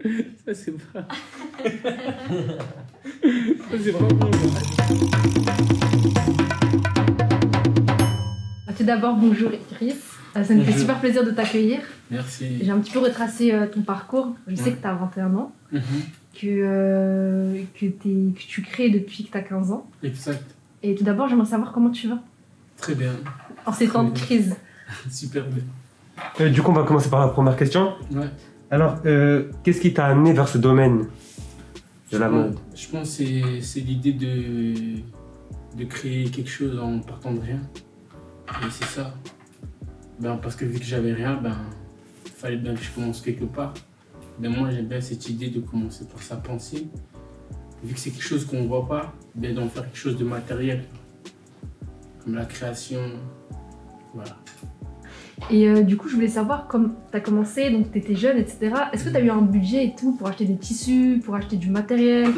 Ça, c'est pas. Ça, c'est vraiment. Tout d'abord, bonjour Iris. Ça me fait Bonjour. super plaisir de t'accueillir. Merci. J'ai un petit peu retracé ton parcours. Je sais que tu as 21 ans, Mhm. que tu crées depuis que tu as 15 ans. Exact. Et tout d'abord, j'aimerais savoir comment tu vas Très bien. en ces temps de bien. crise. Super bien. Du coup, on va commencer par la première question. Ouais. Alors, qu'est-ce qui t'a amené vers ce domaine de la mode? Je pense que c'est l'idée de créer quelque chose en partant de rien. Et c'est ça. Parce que vu que j'avais rien, il fallait bien que je commence quelque part. Moi, j'aime bien cette idée de commencer par sa pensée. Vu que c'est quelque chose qu'on ne voit pas, d'en faire quelque chose de matériel. Comme la création. Voilà. Et du coup, je voulais savoir, comme tu as commencé, donc tu étais jeune, etc. Est-ce que tu as eu un budget et tout pour acheter des tissus, pour acheter du matériel,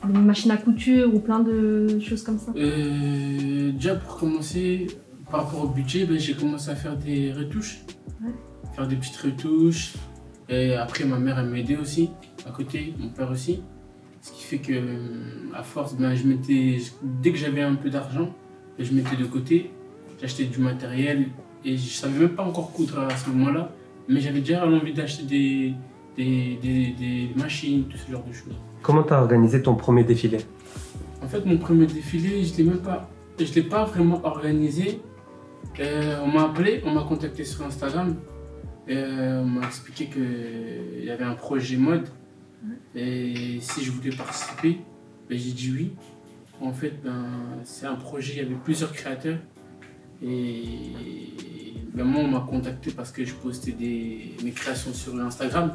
des machines à couture ou plein de choses comme ça? Déjà, pour commencer, par rapport au budget, j'ai commencé à faire des retouches. Ouais. Faire des petites retouches. Et après, ma mère, elle m'aidait aussi, à côté, mon père aussi. Ce qui fait que, à force, dès que j'avais un peu d'argent, je mettais de côté, j'achetais du matériel. Et je savais même pas encore coudre à ce moment-là, mais j'avais déjà l'envie d'acheter des machines, tout ce genre de choses. Comment t'as organisé ton premier défilé? En fait, mon premier défilé, je l'ai pas vraiment organisé. On m'a appelé, on m'a contacté sur Instagram. On m'a expliqué qu'il y avait un projet mode. Et si je voulais participer, j'ai dit oui. En fait, c'est un projet, il y avait plusieurs créateurs. Et moi, on m'a contacté parce que je postais mes créations sur Instagram.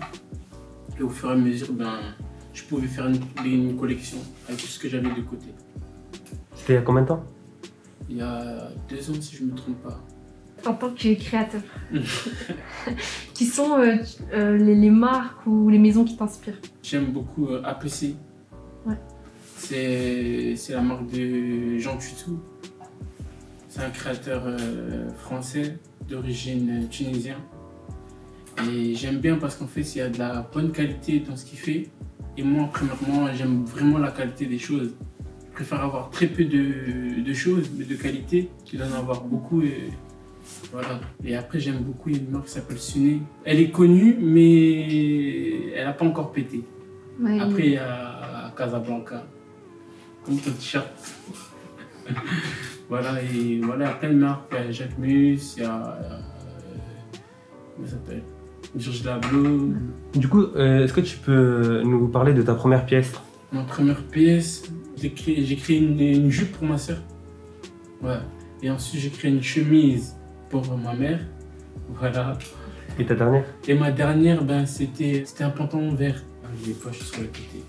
Et au fur et à mesure, je pouvais faire une collection avec tout ce que j'avais de côté. C'était il y a combien de temps? Il y a 2 ans, si je ne me trompe pas. En tant que créateur, qui sont les marques ou les maisons qui t'inspirent? J'aime beaucoup APC. Ouais. C'est la marque de Jean Tutou. C'est un créateur français d'origine tunisienne. Et j'aime bien parce qu'en fait, il y a de la bonne qualité dans ce qu'il fait. Et moi, premièrement, j'aime vraiment la qualité des choses. Je préfère avoir très peu de choses, mais de qualité, que d'en avoir beaucoup. Et voilà. Et après, j'aime beaucoup une marque qui s'appelle Suné. Elle est connue, mais elle n'a pas encore pété. Ouais. Après, il y a Casablanca, comme ton t-shirt. Voilà, et voilà, il y a plein de marques. Il y a Jacquemus, il y a. Comment ça s'appelle? Georges Lablo. Du coup, est-ce que tu peux nous parler de ta première pièce? Ma première pièce, j'ai créé une jupe pour ma soeur. Ouais. Et ensuite, j'ai créé une chemise pour ma mère. Voilà. Et ta dernière? Et ma dernière, c'était un pantalon vert avec des poches sur le côté.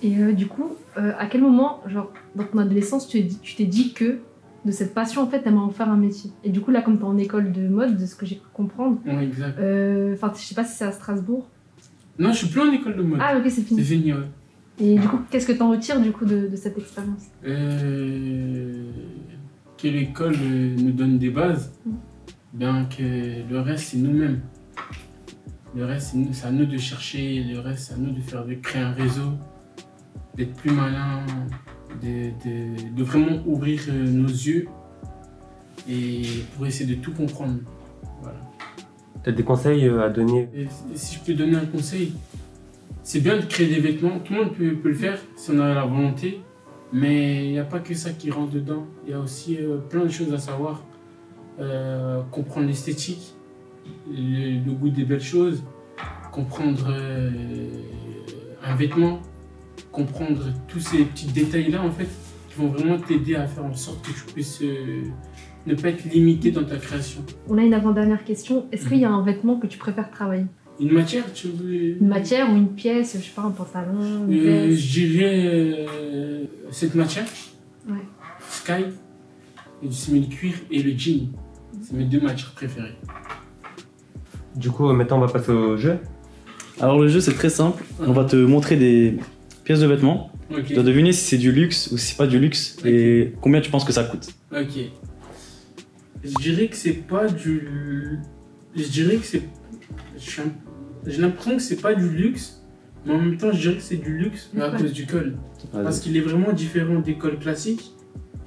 Et du coup, à quel moment, genre, dans ton adolescence, tu t'es dit que de cette passion, en fait, t'aimerais en faire un métier? Et du coup, là, comme t'es en école de mode, de ce que j'ai pu comprendre, Ouais, exact. enfin, je sais pas si c'est à Strasbourg. Non, je suis plus en école de mode. Ah, ok, c'est C'est fini. fini, ouais. Et du coup, qu'est-ce que t'en retires, du coup, de cette expérience? Que l'école nous donne des bases, que le reste, c'est nous-mêmes. Le reste, c'est à nous de chercher, le reste, c'est à nous de créer un réseau, d'être plus malin, de vraiment ouvrir nos yeux et pour essayer de tout comprendre. Voilà. T'as des conseils à donner? Et si je peux donner un conseil, c'est bien de créer des vêtements, tout le monde peut le faire si on a la volonté, mais il n'y a pas que ça qui rentre dedans, il y a aussi plein de choses à savoir, comprendre l'esthétique, le goût des belles choses, comprendre un vêtement, comprendre tous ces petits détails-là en fait, qui vont vraiment t'aider à faire en sorte que tu puisses ne pas être limité dans ta création. On a une avant-dernière question. Est-ce qu'il y a un vêtement que tu préfères travailler? Une matière, tu veux... Une matière ou une pièce, je sais pas, un pantalon, une Je veste? dirais cette matière, Ouais. Sky, et du simili-cuir et le jean. C'est mes 2 matières préférées. Du coup, maintenant, on va passer au jeu. Alors le jeu c'est très simple, on va te montrer des pièces de vêtements. Ok. Tu dois deviner si c'est du luxe ou si c'est pas du luxe et combien tu penses que ça coûte. Ok. Je dirais que c'est pas du... Je dirais que c'est... J'ai l'impression que c'est pas du luxe, mais en même temps, je dirais que c'est du luxe, mais à cause du col. Parce qu'il est vraiment différent des cols classiques.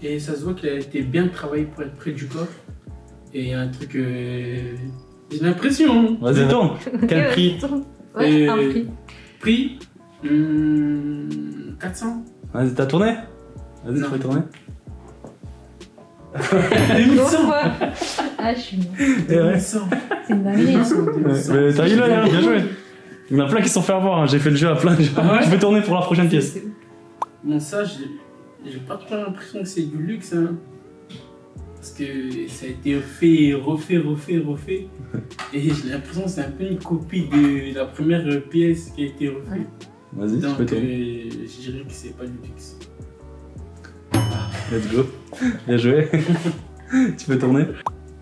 Et ça se voit qu'il a été bien travaillé pour être près du corps. Et il y a un truc. J'ai l'impression. Vas-y, tourne. Quel prix? Ouais, un prix. Prix 400. Vas-y, t'as tourné? Vas-y, tu Non. peux tourner. 2100. Pourquoi? Ah, je suis bien. Et ouais. 2100. C'est une dinguerie. Hein. 2100. Mais t'as eu l'œil, hein, bien joué. Il y en a plein qui se sont fait avoir, hein. J'ai fait le jeu à plein de gens. Ah ouais? Je vais tourner pour la prochaine pièce. C'est- Bon, ça, j'ai pas trop l'impression que c'est du luxe. Hein. Parce que ça a été refait. Et j'ai l'impression que c'est un peu une copie de la première pièce qui a été refaite. Ouais. Vas-y, tu peux Donc, tourner. je dirais que c'est pas du luxe. Let's go. Bien joué. Tu peux tourner.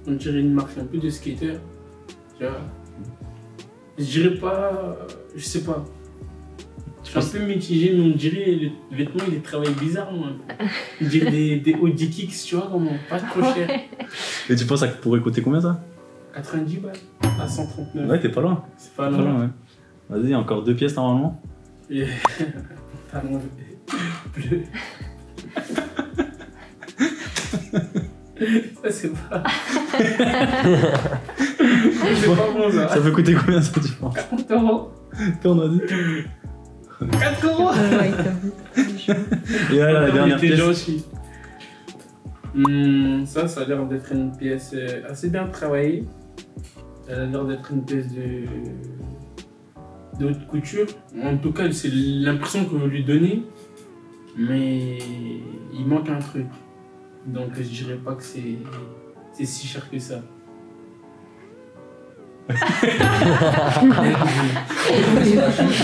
On dirait une marque un peu de skater. Tu vois. Je dirais pas. Je sais pas. Je suis un peu mitigé, mais on dirait le vêtement il est travaillé bizarrement. On dirait des Audi Kicks, tu vois, comment pas trop cher. Et tu penses que ça pourrait coûter combien ça? 90 balles à 139. Ouais, t'es pas loin. C'est pas Pas loin. loin, ouais. Vas-y, encore 2 pièces normalement. Et- Pantalon bleu. Ça c'est pas. C'est pas bon ça. Ça peut coûter combien ça, tu penses? 40 euros. Tourne, vas-y. 4 euros. Ouais, t'as vu. Et là, la Attends, dernière il était pièce. gentil. Ça a l'air d'être une pièce assez bien travaillée. Ça a l'air d'être une pièce de haute couture. En tout cas, c'est l'impression qu'on veut lui donner. Mais il manque un truc. Donc je dirais pas que c'est si cher que ça.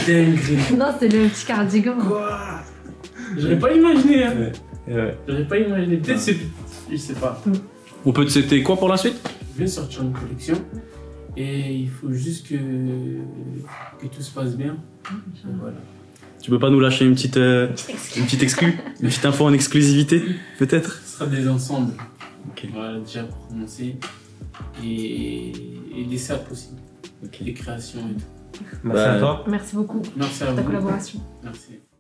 Dingue. Non, c'est le petit cardigan. Quoi? J'aurais pas imaginé. Hein. Ouais. J'aurais pas imaginé. Peut-être c'est. Je sais pas. On peut te citer quoi pour la suite? Je viens de sortir une collection et il faut juste que tout se passe bien. Et voilà. Tu peux pas nous lâcher une petite exclu? Une petite info en exclusivité, peut-être? Ce sera des ensembles. Ok. Voilà, déjà pour commencer. Et des sapes aussi. Ok. Des créations et tout. Merci à toi. Merci beaucoup Merci à pour ta vous. collaboration. Merci.